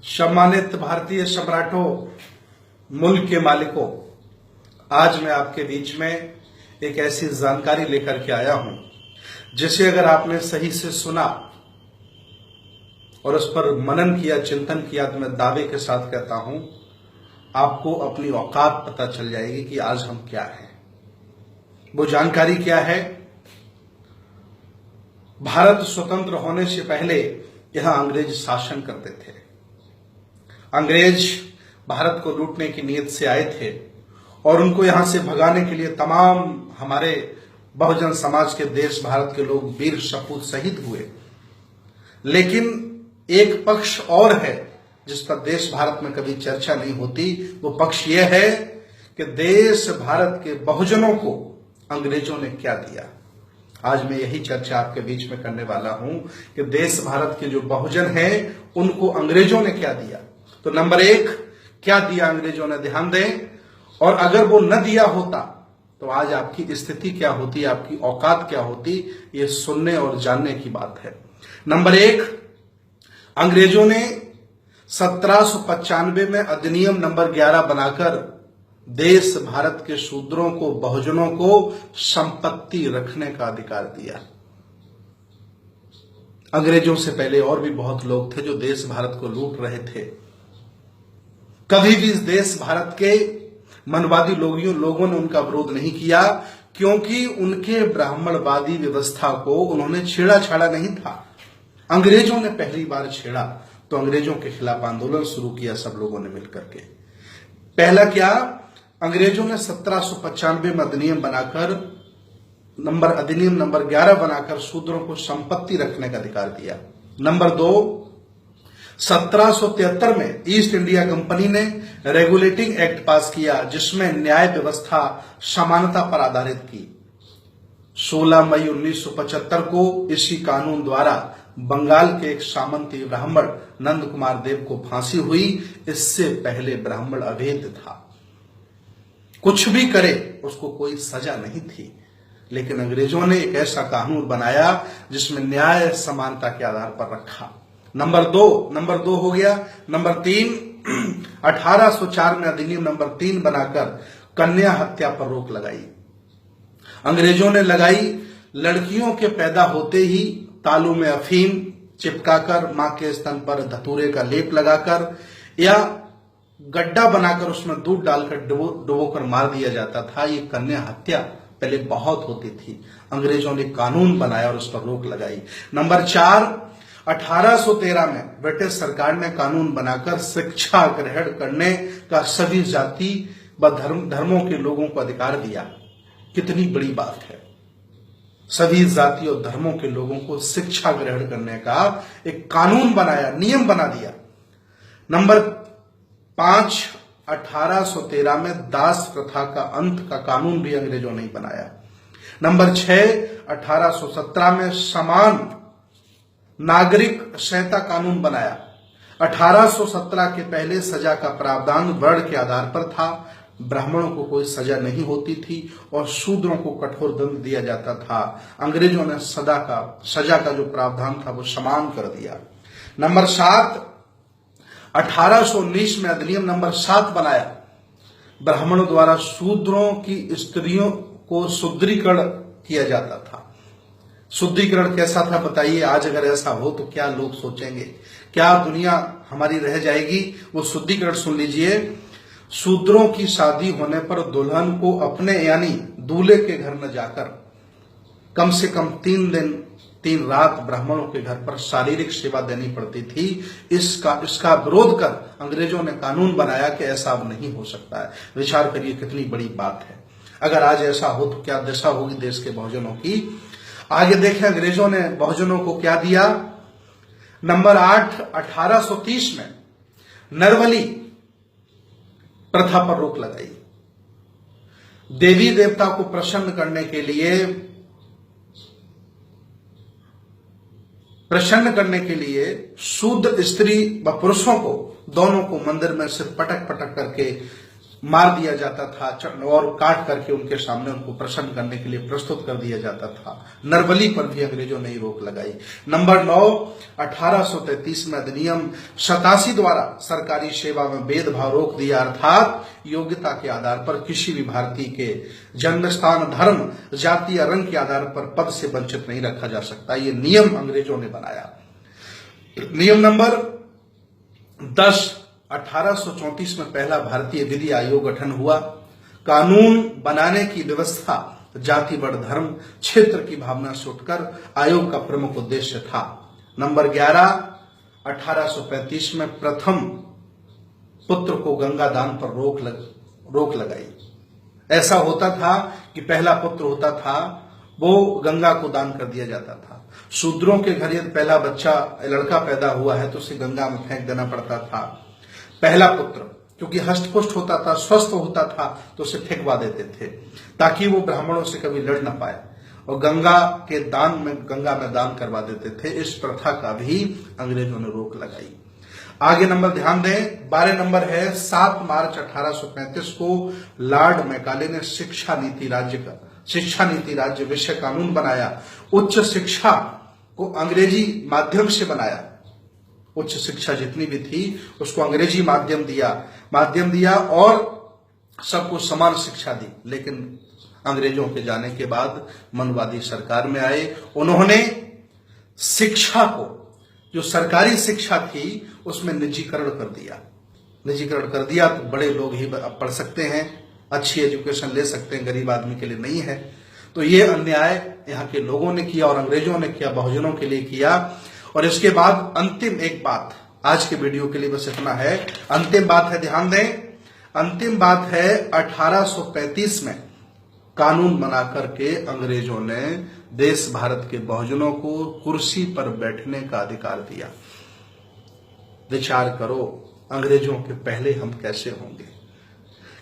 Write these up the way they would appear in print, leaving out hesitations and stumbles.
सम्मानित भारतीय सम्राटों, मुल्क के मालिकों, आज मैं आपके बीच में एक ऐसी जानकारी लेकर के आया हूं जिसे अगर आपने सही से सुना और उस पर मनन किया, चिंतन किया, तो मैं दावे के साथ कहता हूं आपको अपनी औकात पता चल जाएगी कि आज हम क्या हैं। वो जानकारी क्या है? भारत स्वतंत्र होने से पहले यहां अंग्रेज शासन करते थे। अंग्रेज भारत को लूटने की नीयत से आए थे और उनको यहां से भगाने के लिए तमाम हमारे बहुजन समाज के देश भारत के लोग वीर सपूत शहीद हुए। लेकिन एक पक्ष और है जिसका देश भारत में कभी चर्चा नहीं होती। वो पक्ष ये है कि देश भारत के बहुजनों को अंग्रेजों ने क्या दिया। आज मैं यही चर्चा आपके बीच में करने वाला हूं कि देश भारत के जो बहुजन हैं उनको अंग्रेजों ने क्या दिया। तो नंबर एक, क्या दिया अंग्रेजों ने, ध्यान दें। और अगर वो न दिया होता तो आज आपकी स्थिति क्या होती, आपकी औकात क्या होती, ये सुनने और जानने की बात है। नंबर एक, अंग्रेजों ने 1795 में अधिनियम नंबर 11 बनाकर देश भारत के शूद्रों को, बहुजनों को संपत्ति रखने का अधिकार दिया। अंग्रेजों से पहले और भी बहुत लोग थे जो देश भारत को लूट रहे थे। कभी भी इस देश भारत के मनवादी लोगों ने उनका विरोध नहीं किया, क्योंकि उनके ब्राह्मणवादी व्यवस्था को उन्होंने छेड़ा छाड़ा नहीं था। अंग्रेजों ने पहली बार छेड़ा तो अंग्रेजों के खिलाफ आंदोलन शुरू किया सब लोगों ने मिलकर के। पहला क्या, अंग्रेजों ने 1795 में अधिनियम नंबर 11 बनाकर शूद्रों को संपत्ति रखने का अधिकार दिया। नंबर दो, 1773 में ईस्ट इंडिया कंपनी ने रेगुलेटिंग एक्ट पास किया जिसमें न्याय व्यवस्था समानता पर आधारित की। 16 मई 1975 को इसी कानून द्वारा बंगाल के एक सामंती ब्राह्मण नंद कुमार देव को फांसी हुई। इससे पहले ब्राह्मण अवैध था, कुछ भी करे उसको कोई सजा नहीं थी। लेकिन अंग्रेजों ने एक ऐसा कानून बनाया जिसमें न्याय समानता के आधार पर रखा। नंबर दो हो गया। नंबर तीन, 1804 में अधिनियम नंबर 3 बनाकर कन्या हत्या पर रोक लगाई। अंग्रेजों ने लगाई। लड़कियों के पैदा होते ही तालू में अफीम चिपकाकर, मां के स्तन पर धतूरे का लेप लगाकर या गड्ढा बनाकर उसमें दूध डालकर डुबोकर मार दिया जाता था। ये कन्या हत्या पहले बहुत होती थी। अंग्रेजों ने कानून बनाया और उस पर रोक लगाई। नंबर 4, 1813 में ब्रिटिश सरकार ने कानून बनाकर शिक्षा ग्रहण करने का सभी जाति व धर्मों के लोगों को अधिकार दिया। कितनी बड़ी बात है, सभी जाति और धर्मों के लोगों को शिक्षा ग्रहण करने का एक कानून बनाया, नियम बना दिया। नंबर 5, 1813 में दास प्रथा का अंत का कानून भी अंग्रेजों ने बनाया। नंबर 6, 1817 में समान नागरिक संहिता कानून बनाया। 1817 के पहले सजा का प्रावधान वर्ण के आधार पर था। ब्राह्मणों को कोई सजा नहीं होती थी और शूद्रों को कठोर दंड दिया जाता था। अंग्रेजों ने सजा का जो प्रावधान था वो समान कर दिया। नंबर 7, 1819 में अधिनियम नंबर 7 बनाया। ब्राह्मणों द्वारा शूद्रों की स्त्रियों को शुद्धिकरण किया जाता था। शुद्धिकरण कैसा था बताइए? आज अगर ऐसा हो तो क्या लोग सोचेंगे, क्या दुनिया हमारी रह जाएगी? वो शुद्धिकरण सुन लीजिए। शूद्रों की शादी होने पर दुल्हन को अपने यानी दूल्हे के घर न जाकर कम से कम 3 दिन 3 रात ब्राह्मणों के घर पर शारीरिक सेवा देनी पड़ती थी। इसका विरोध कर अंग्रेजों ने कानून बनाया कि ऐसा अब नहीं हो सकता है। विचार करिए कितनी बड़ी बात है। अगर आज ऐसा हो तो क्या दशा होगी देश के बहुजनों की। आगे देखें अंग्रेजों ने बहुजनों को क्या दिया। नंबर 8, 1830 में नरबली प्रथा पर रोक लगाई। देवी देवता को प्रसन्न करने के लिए शुद्ध स्त्री व पुरुषों को दोनों को मंदिर में सिर्फ पटक पटक करके मार दिया जाता था और काट करके उनके सामने उनको प्रसन्न करने के लिए प्रस्तुत कर दिया जाता था। नरबली पर भी अंग्रेजों ने रोक लगाई। नंबर 9, 1833 में अधिनियम 87 द्वारा सरकारी सेवा में भेदभाव रोक दिया, अर्थात योग्यता के आधार पर किसी भी भारतीय के जन्म स्थान, धर्म, जाति या रंग के आधार पर पद से वंचित नहीं रखा जा सकता। ये नियम अंग्रेजों ने बनाया। नियम नंबर 10, 1834 में पहला भारतीय विधि आयोग गठन हुआ। कानून बनाने की व्यवस्था जाति, वर्ण, धर्म, क्षेत्र की भावना से उठकर आयोग का प्रमुख उद्देश्य था। नंबर 11, 1835 में प्रथम पुत्र को गंगा दान पर रोक लगाई। ऐसा होता था कि पहला पुत्र होता था वो गंगा को दान कर दिया जाता था। शूद्रों के घर यदि पहला बच्चा लड़का पैदा हुआ है तो उसे गंगा में फेंक देना पड़ता था। पहला पुत्र क्योंकि हष्टपुष्ट होता था, स्वस्थ होता था, तो उसे फेंकवा देते थे ताकि वो ब्राह्मणों से कभी लड़ ना पाए, और गंगा में दान करवा देते थे। इस प्रथा का भी अंग्रेजों ने रोक लगाई। आगे नंबर ध्यान दें, 12 नंबर है 7 मार्च 1835 को लॉर्ड मैकाले ने शिक्षा नीति राज्य विषय कानून बनाया। उच्च शिक्षा को अंग्रेजी माध्यम से बनाया। उच्च शिक्षा जितनी भी थी उसको अंग्रेजी माध्यम दिया और सबको समान शिक्षा दी। लेकिन अंग्रेजों के जाने के बाद मनवादी सरकार में आए, उन्होंने शिक्षा को, जो सरकारी शिक्षा थी, उसमें निजीकरण कर दिया तो बड़े लोग ही अब पढ़ सकते हैं, अच्छी एजुकेशन ले सकते हैं, गरीब आदमी के लिए नहीं है। तो ये अन्याय यहाँ के लोगों ने किया और अंग्रेजों ने किया, बहुजनों के लिए किया। और इसके बाद अंतिम एक बात, आज के वीडियो के लिए बस इतना है। अंतिम बात है, ध्यान दें, अंतिम बात है 1835 में कानून बना करके अंग्रेजों ने देश भारत के बहुजनों को कुर्सी पर बैठने का अधिकार दिया। विचार करो, अंग्रेजों के पहले हम कैसे होंगे,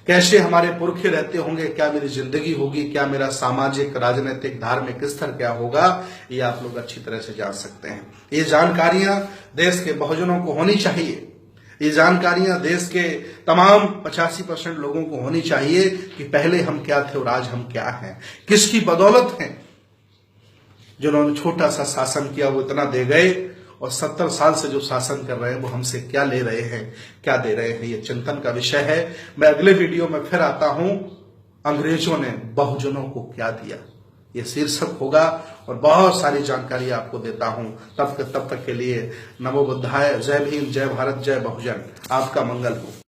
कैसे हमारे पुरखे रहते होंगे, क्या मेरी जिंदगी होगी, क्या मेरा सामाजिक, राजनीतिक, धार्मिक स्तर क्या होगा, ये आप लोग अच्छी तरह से जान सकते हैं। ये जानकारियां देश के बहुजनों को होनी चाहिए। ये जानकारियां देश के तमाम 85% लोगों को होनी चाहिए कि पहले हम क्या थे और आज हम क्या हैं, किसकी बदौलत हैं। जिन्होंने छोटा सा शासन किया वो इतना दे गए, और 70 साल से जो शासन कर रहे हैं वो हमसे क्या ले रहे हैं, क्या दे रहे हैं, ये चिंतन का विषय है। मैं अगले वीडियो में फिर आता हूं, अंग्रेजों ने बहुजनों को क्या दिया, ये शीर्षक होगा और बहुत सारी जानकारी आपको देता हूं। तब तक के लिए नमो बुद्धाय, जय भीम, जय भारत, जय बहुजन। आपका मंगल हो।